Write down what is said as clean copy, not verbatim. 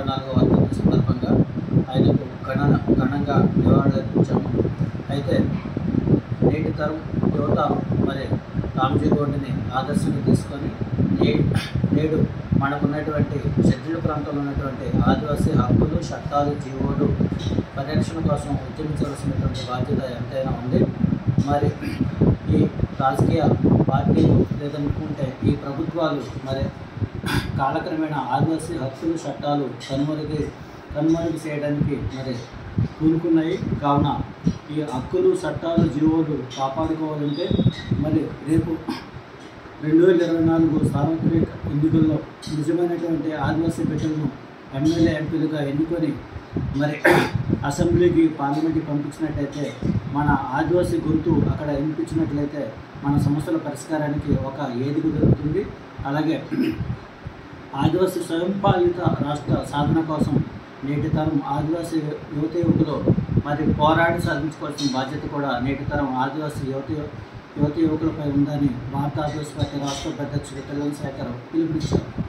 164వ వర్ధంతి సందర్భంగా ఆయనకు ఘనంగా నివాళులర్పించాము. అయితే నేటి తరం యువత మరి రామ్జీ గోండుని ఆదర్శంగా తీసుకొని నేడు మనకున్నటువంటి షెడ్యూల్డ్ ప్రాంతంలో ఉన్నటువంటి ఆదివాసీ హక్కులు, చట్టాలు, జీవోలు పరిరక్షణ కోసం ఉద్యమించవలసినటువంటి బాధ్యత ఎంతైనా ఉంది. మరి ఈ రాజకీయ పార్టీలు లేదనుకుంటే ఈ ప్రభుత్వాలు మరి కాలక్రమేణా ఆదివాసీ హక్కులు, చట్టాలు కనుమరుగు చేయడానికి మరి కూరుకున్నాయి. కావున ఈ హక్కులు, చట్టాలు, జీవోలు కాపాడుకోవాలంటే మరి రేపు 2024 సార్వత్రిక ఎన్నికల్లో నిజమైనటువంటి ఆదివాసీ బిడ్డలను ఎమ్మెల్యే, ఎంపీలుగా ఎన్నుకొని మరి అసెంబ్లీకి, పార్లమెంట్కి పంపించినట్టయితే మన ఆదివాసీ గొంతు అక్కడ వినిపించినట్లయితే మన సమస్యల పరిష్కారానికి ఒక ఏదిక దొరుకుతుంది. అలాగే ఆదివాసీ స్వయంపాలిత రాష్ట్ర సాధన కోసం నేటి తరం ఆదివాసీ యువత యువకులు మరి పోరాడి సాధించుకోవాల్సిన బాధ్యత కూడా నేటి తరం ఆదివాసీ యువత యువకులపై ఉందని భారత ఆదివాసీ పార్టీ రాష్ట్ర అధ్యక్షుడు తెల్లం శేఖర్ పిలుపునిచ్చారు.